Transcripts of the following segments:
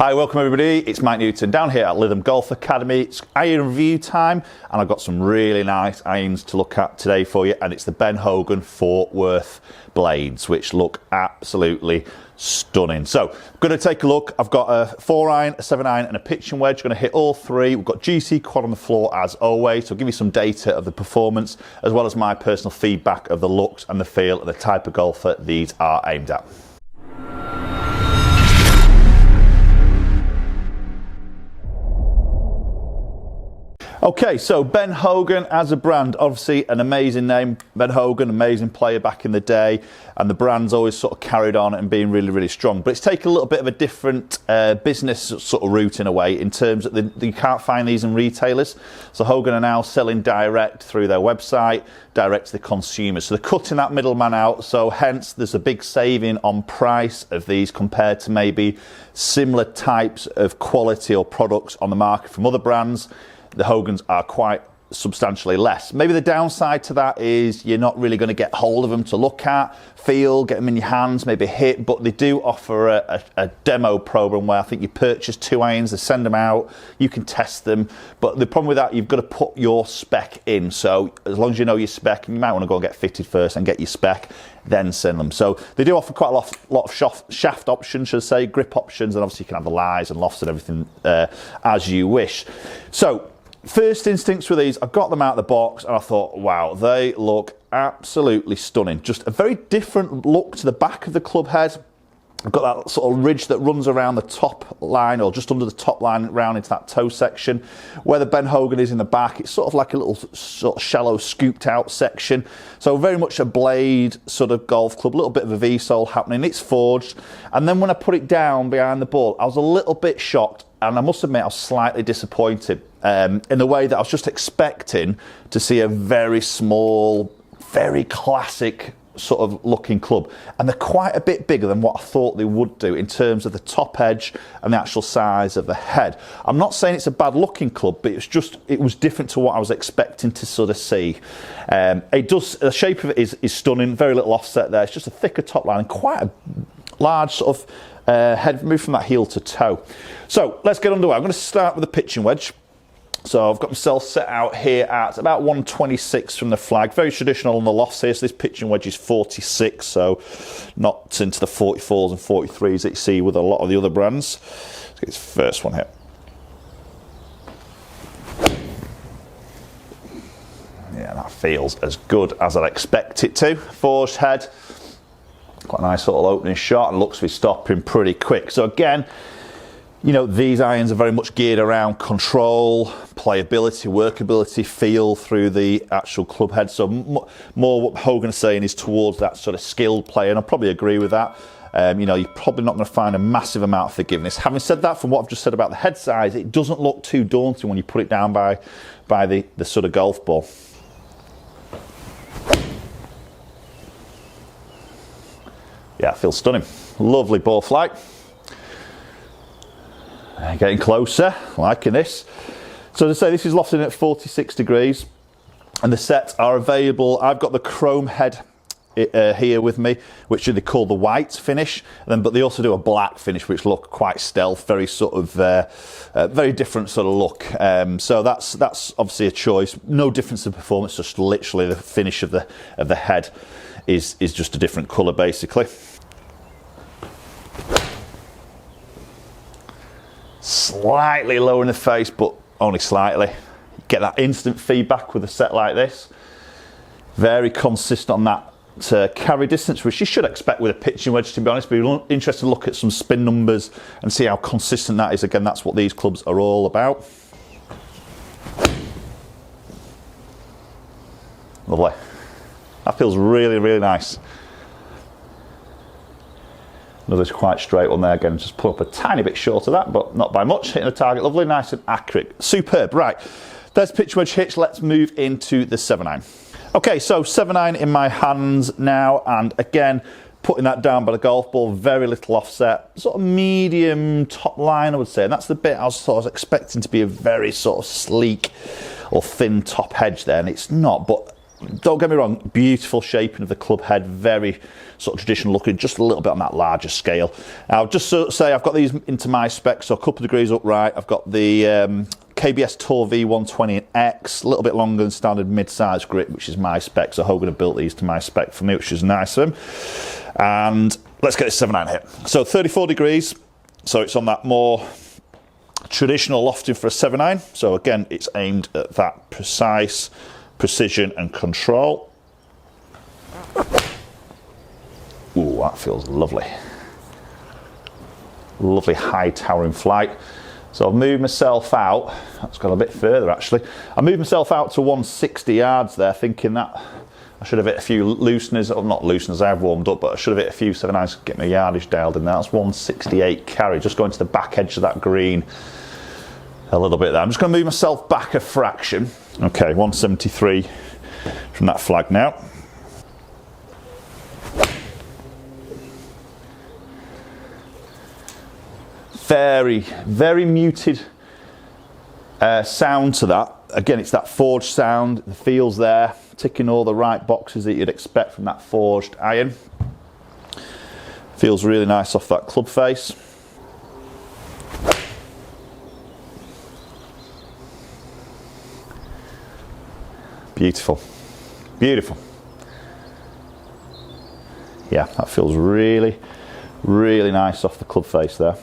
Hi, welcome everybody. It's Mike Newton down here at Lytham Golf Academy. It's iron review time, and I've got some really nice irons to look at today for you, and it's the Ben Hogan Fort Worth blades, which look absolutely stunning. So I'm going to take a look. I've got a 4-iron, a 7-iron and a pitching wedge. Going to hit all three. We've got GC quad on the floor as always, so I'll give you some data of the performance as well as my personal feedback of the looks and the feel and the type of golfer these are aimed at. Okay, so Ben Hogan as a brand, obviously an amazing name. Ben Hogan, amazing player back in the day, and the brand's always sort of carried on and been really, really strong. But it's taken a little bit of a different business sort of route in a way, in terms that you can't find these in retailers. So Hogan are now selling direct through their website, direct to the consumer. So they're cutting that middleman out, so hence there's a big saving on price of these compared to maybe similar types of quality or products on the market from other brands. The Hogans are quite substantially less. Maybe the downside to that is you're not really going to get hold of them to look at, feel, get them in your hands, maybe hit, but they do offer a demo program where I think you purchase 2 irons, they send them out, you can test them, but the problem with that, you've got to put your spec in. So as long as you know your spec, and you might want to go and get fitted first and get your spec, then send them. So they do offer quite a lot of shaft options, should I say, grip options, and obviously you can have the lies and lofts and everything as you wish. So first instincts with these, I got them out of the box and I thought, wow, they look absolutely stunning. Just a very different look to the back of the club head. I've got that sort of ridge that runs around the top line, or just under the top line, round into that toe section. Where the Ben Hogan is in the back, it's sort of like a little sort of shallow scooped out section. So very much a blade sort of golf club, a little bit of a V-sole happening. It's forged. And then when I put it down behind the ball, I was a little bit shocked, and I must admit I was slightly disappointed in the way that I was just expecting to see a very small, very classic sort of looking club, and they're quite a bit bigger than what I thought they would do in terms of the top edge and the actual size of the head. I'm not saying it's a bad looking club, but it was different to what I was expecting to sort of see. The shape of it is stunning, very little offset there. It's just a thicker top line and quite a large sort of head move from that heel to toe. So let's get underway. I'm going to start with the pitching wedge. So I've got myself set out here at about 126 from the flag. Very traditional on the lofts here. So this pitching wedge is 46, so not into the 44s and 43s that you see with a lot of the other brands. Let's get this first one here. Yeah, that feels as good as I'd expect it to. Forged head. Quite a nice little opening shot, and looks to be stopping pretty quick. So again, you know, these irons are very much geared around control, playability, workability, feel through the actual club head. So more what Hogan's saying is towards that sort of skilled player, and I probably agree with that. You know, you're probably not going to find a massive amount of forgiveness. Having said that, from what I've just said about the head size, it doesn't look too daunting when you put it down by the sort of golf ball. Yeah, it feels stunning. Lovely ball flight. Getting closer, liking this. So as I say, this is lofted at 46 degrees, and the sets are available. I've got the chrome head here with me, which they call the white finish, but they also do a black finish, which look quite stealth, very sort of very different sort of look. So that's obviously a choice. No difference in performance, just literally the finish of the head is just a different colour basically. Slightly lower in the face, but only slightly. Get that instant feedback with a set like this. Very consistent on that carry distance, which you should expect with a pitching wedge, to be honest. But you're interested to look at some spin numbers and see how consistent that is. Again, that's what these clubs are all about. Lovely. That feels really, really nice. Another's quite straight one there. Again, just pull up a tiny bit short of that, but not by much. Hitting the target, lovely, nice and accurate. Superb. Right, there's pitch wedge hitch. Let's move into the 7-iron. Okay, so 7-iron in my hands now, and again, putting that down by the golf ball, very little offset, sort of medium top line, I would say. And that's the bit I was sort of expecting to be a very sort of sleek or thin top edge there, and it's not. But don't get me wrong, beautiful shaping of the club head, very sort of traditional looking, just a little bit on that larger scale. I'll just sort of say I've got these into my spec, so a couple of degrees upright. I've got the KBS Tour V120 in X, a little bit longer than standard mid-size grip, which is my spec, so Hogan have built these to my spec for me, which is nice of him. And let's get this 7.9 hit. So 34 degrees, so it's on that more traditional lofting for a 7.9. So again, it's aimed at that precise precision and control. Ooh, that feels lovely. Lovely high towering flight. So I've moved myself out, that's gone a bit further actually. I moved myself out to 160 yards there, thinking that I should have hit a few looseners, or not looseners, I have warmed up, but I should have hit a few 7.9s to get my yardage dialed in there. That's 168 carry, just going to the back edge of that green a little bit there. I'm just going to move myself back a fraction. Okay, 173 from that flag now. Very, very muted sound to that. Again, it's that forged sound, the feels there, ticking all the right boxes that you'd expect from that forged iron. Feels really nice off that club face. Beautiful, beautiful. Yeah, that feels really, really nice off the club face there.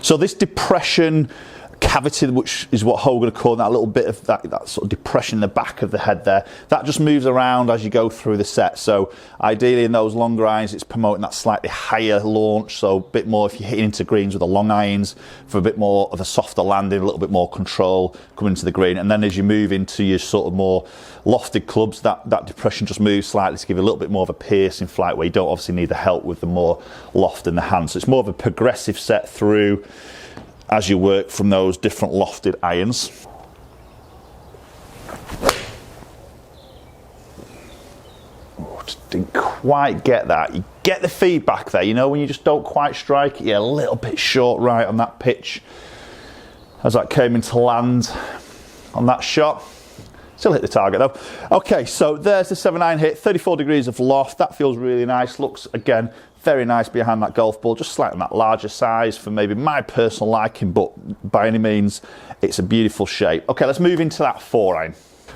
So this depression cavity, which is what Hogan are calling that little bit of that sort of depression in the back of the head there, that just moves around as you go through the set. So ideally in those longer irons, it's promoting that slightly higher launch, so a bit more if you're hitting into greens with the long irons for a bit more of a softer landing, a little bit more control coming into the green. And then as you move into your sort of more lofted clubs, that depression just moves slightly to give you a little bit more of a piercing flight where you don't obviously need the help with the more loft in the hand. So it's more of a progressive set through as you work from those different lofted irons. Oh, just didn't quite get that. You get the feedback there, you know, when you just don't quite strike it, you're a little bit short right on that pitch as that came into land on that shot. Still hit the target though. Okay, so there's the 7.9 hit, 34 degrees of loft. That feels really nice. Looks, again, very nice behind that golf ball, just slightly on that larger size for maybe my personal liking, but by any means, it's a beautiful shape. Okay, let's move into that 4-iron.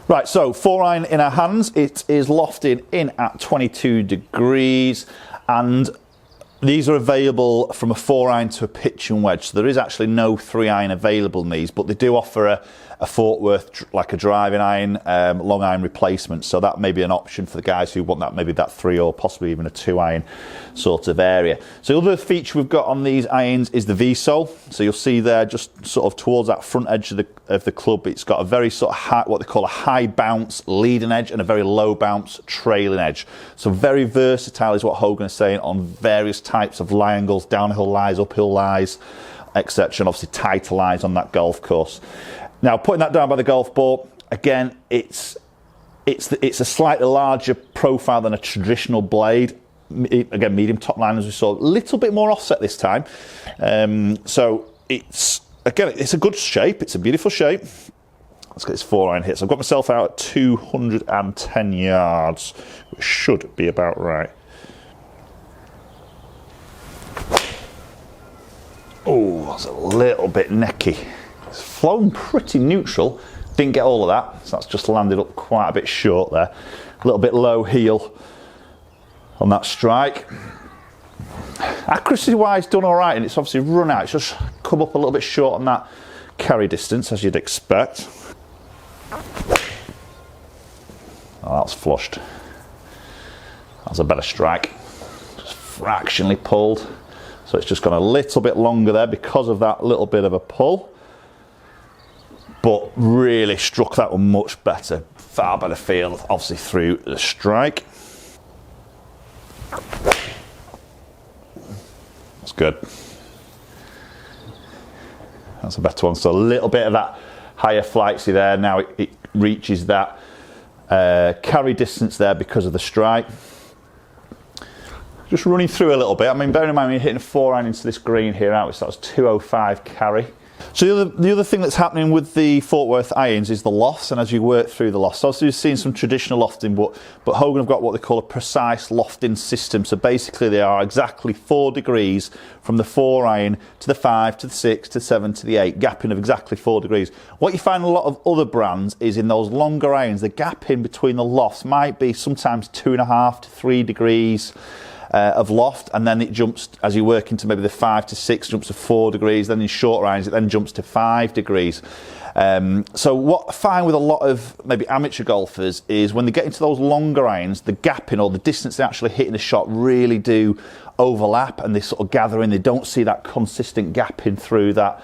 Right, so 4-iron in our hands. It is lofted in at 22 degrees, and these are available from a 4-iron to a pitching wedge. So there is actually no 3-iron available in these, but they do offer a Fort Worth, like a driving iron, long iron replacement. So that may be an option for the guys who want that, maybe that 3 or possibly even a 2-iron sort of area. So the other feature we've got on these irons is the V-sole. So you'll see there, just sort of towards that front edge of the club, it's got a very sort of high, what they call a high bounce leading edge and a very low bounce trailing edge. So very versatile is what Hogan is saying on various types of lie angles, downhill lies, uphill lies, etc. And obviously tighter lies on that golf course. Now, putting that down by the golf ball, again, it's a slightly larger profile than a traditional blade. Again, medium top line, as we saw, a little bit more offset this time. So it's a good shape. It's a beautiful shape. Let's get this 4-iron hit. So I've got myself out at 210 yards, which should be about right. Oh, that's a little bit necky. It's flown pretty neutral, didn't get all of that, so that's just landed up quite a bit short there. A little bit low heel on that strike. Accuracy wise done alright, and it's obviously run out, it's just come up a little bit short on that carry distance as you'd expect. Oh, that's flushed. That's a better strike. Just fractionally pulled, so it's just gone a little bit longer there because of that little bit of a pull. But really struck that one much better, far better feel, obviously through the strike. That's good. That's a better one. So a little bit of that higher flightsy there. Now it reaches that carry distance there because of the strike. Just running through a little bit. I mean, bearing in mind when you're hitting a 4-iron into this green here out, so that's 205 carry. So the other thing that's happening with the Fort Worth irons is the lofts, and as you work through the lofts, obviously you've seen some traditional lofting, but Hogan have got what they call a precise lofting system. So basically they are exactly 4 degrees from the 4 iron to the 5 to the 6 to the 7 to the 8, gapping of exactly 4 degrees. What you find in a lot of other brands is in those longer irons, the gap in between the lofts might be sometimes 2.5 to 3 degrees. Of loft, and then it jumps as you work into maybe the 5 to 6, jumps to 4 degrees. Then in shorter irons it then jumps to 5 degrees. So what I find with a lot of maybe amateur golfers is when they get into those longer irons, the gapping or the distance they're actually hitting the shot really do overlap, and they sort of gather in. They don't see that consistent gapping through that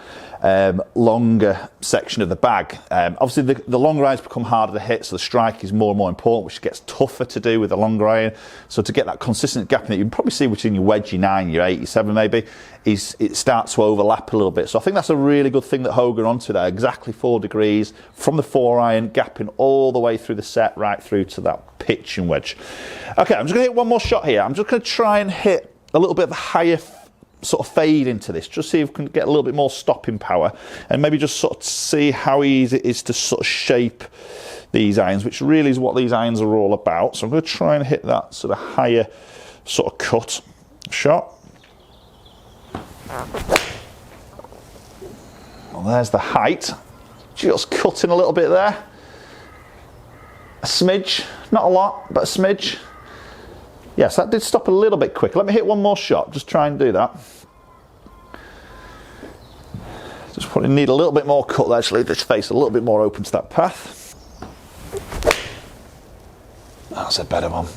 longer section of the bag. Obviously the longer irons become harder to hit, so the strike is more and more important, which gets tougher to do with the longer iron. So to get that consistent gapping that you can probably see between your wedge, your 9, your 8, your 7 maybe, it starts to overlap a little bit. So I think that's a really good thing that Hogan onto there, exactly 4 degrees from the 4 iron, gapping all the way through the set, right through to that pitching wedge. Okay, I'm just going to hit one more shot here. I'm just going to try and hit a little bit of a higher sort of fade into this, just see if we can get a little bit more stopping power, and maybe just sort of see how easy it is to sort of shape these irons, which really is what these irons are all about. So I'm going to try and hit that sort of higher sort of cut shot. Well, there's the height, just cutting a little bit there, a smidge, not a lot, but a smidge. Yes, that did stop a little bit quick. Let me hit one more shot, just try and do that. Just probably need a little bit more cut, actually, this face a little bit more open to that path. That's a better one.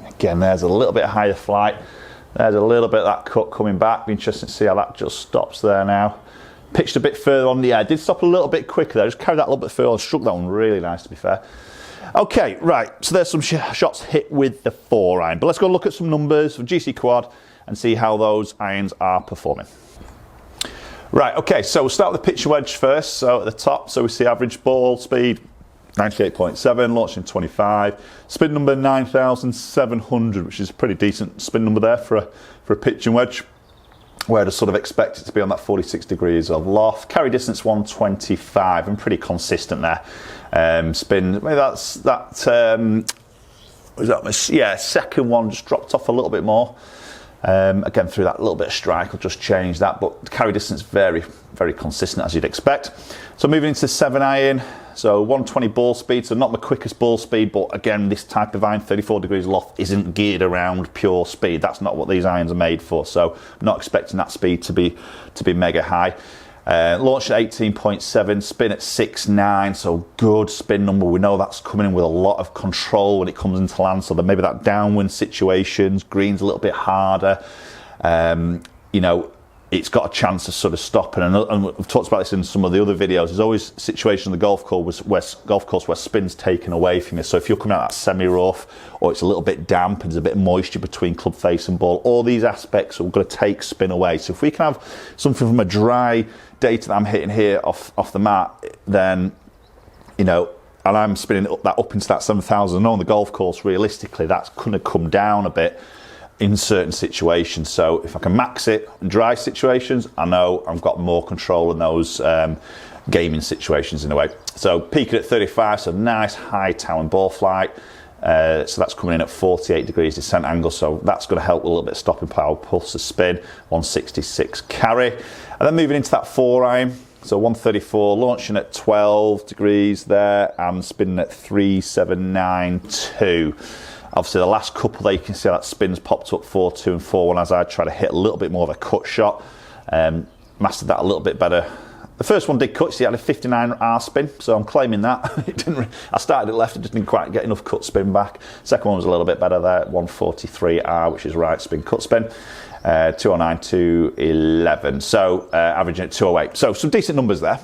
Again, there's a little bit higher flight. There's a little bit of that cut coming back. Be interesting to see how that just stops there now. Pitched a bit further on the air. Did stop a little bit quicker there. Just carried that a little bit further. Struck that one really nice, to be fair. Okay, right, so there's some shots hit with the 4 iron, but let's go look at some numbers for GC Quad and see how those irons are performing. Right, okay, so we'll start with the pitching wedge first. So at the top, so we see average ball speed 98.7, launching 25, spin number 9,700, which is a pretty decent spin number there for a pitching wedge, where I'd sort of expect it to be on that 46 degrees of loft. Carry distance 125, and pretty consistent there. Spin, maybe that's that. Yeah, second one just dropped off a little bit more. Again, through that little bit of strike, I'll just change that. But carry distance very, very consistent as you'd expect. So moving into 7 iron. So 120 ball speed, so not the quickest ball speed, but again, this type of iron, 34 degrees loft, isn't geared around pure speed. That's not what these irons are made for. So I'm not expecting that speed to be mega high. Launch at 18.7, spin at 6.9, so good spin number. We know that's coming in with a lot of control when it comes into land, so there maybe that downwind situations, green's a little bit harder. You know, it's got a chance of sort of stopping, and we've talked about this in some of the other videos. There's always situations on the golf course where spin's taken away from you. So if you're coming out that semi-rough, or it's a little bit damp and there's a bit of moisture between club face and ball, all these aspects are going to take spin away. So if we can have something from a dry data that I'm hitting here off the mat, then, you know, and I'm spinning up into that 7,000. On the golf course, realistically, that's going to come down a bit in certain situations. So if I can max it in dry situations, I know I've got more control in those gaming situations in a way. So peaking at 35, so nice high tower and ball flight. So that's coming in at 48 degrees descent angle, so that's going to help with a little bit of stopping power plus the spin. 166 carry, and then moving into that 4 iron. So 134, launching at 12 degrees there and spinning at 3,792. Obviously the last couple there you can see that spin's popped up 4.2 and 4.1 as I try to hit a little bit more of a cut shot. Mastered that a little bit better. The first one did cut, so he had a 59R spin, so I'm claiming that. I started it left, I just didn't quite get enough cut spin back. Second one was a little bit better there, 143R, which is right spin cut spin. 209, 211, so averaging at 208. So some decent numbers there.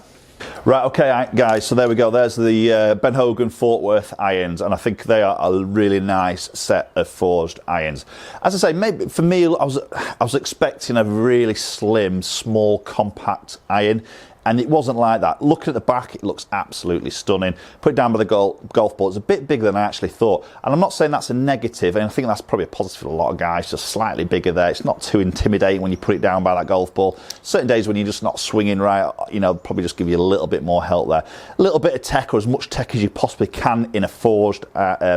Right, okay, guys, so there we go. There's the Ben Hogan Fort Worth irons, and I think they are a really nice set of forged irons. As I say, maybe for me, I was expecting a really slim, small, compact iron. And it wasn't like that. Looking at the back, it looks absolutely stunning. Put it down by the golf ball. It's a bit bigger than I actually thought. And I'm not saying that's a negative, and I think that's probably a positive for a lot of guys, just slightly bigger there. It's not too intimidating when you put it down by that golf ball. Certain days when you're just not swinging right, you know, probably just give you a little bit more help there. A little bit of tech, or as much tech as you possibly can in a forged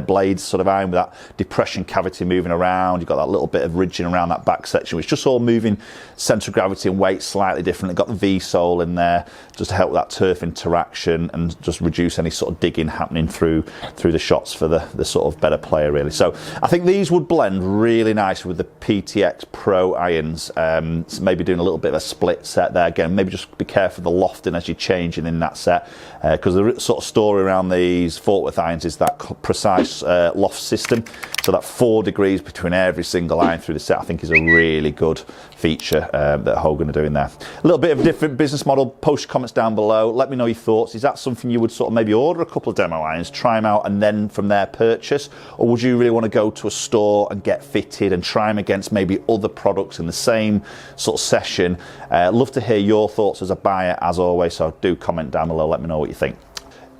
blades sort of iron, with that depression cavity moving around. You've got that little bit of ridging around that back section, which just all moving centre of gravity and weight slightly different. It got the V-sole in there just to help that turf interaction and just reduce any sort of digging happening through the shots for the sort of better player, really. So I think these would blend really nice with the PTX Pro irons. So maybe doing a little bit of a split set there. Again, maybe just be careful of the lofting as you're changing in that set, because the sort of story around these Fort Worth irons is that precise loft system. So that 4 degrees between every single iron through the set, I think, is a really good feature that Hogan are doing there. A little bit of a different business model. Post your comments down below. Let me know your thoughts. Is that something you would sort of maybe order a couple of demo irons, try them out, and then from there purchase? Or would you really want to go to a store and get fitted and try them against maybe other products in the same sort of session? Love to hear your thoughts as a buyer, as always, so do comment down below. Let me know what you think.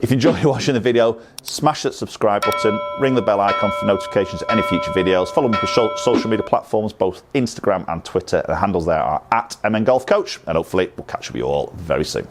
If you enjoy watching the video, smash that subscribe button, ring the bell icon for notifications of any future videos. Follow me for social media platforms, both Instagram and Twitter. The handles there are @MNGolfCoach, and hopefully we'll catch up with you all very soon.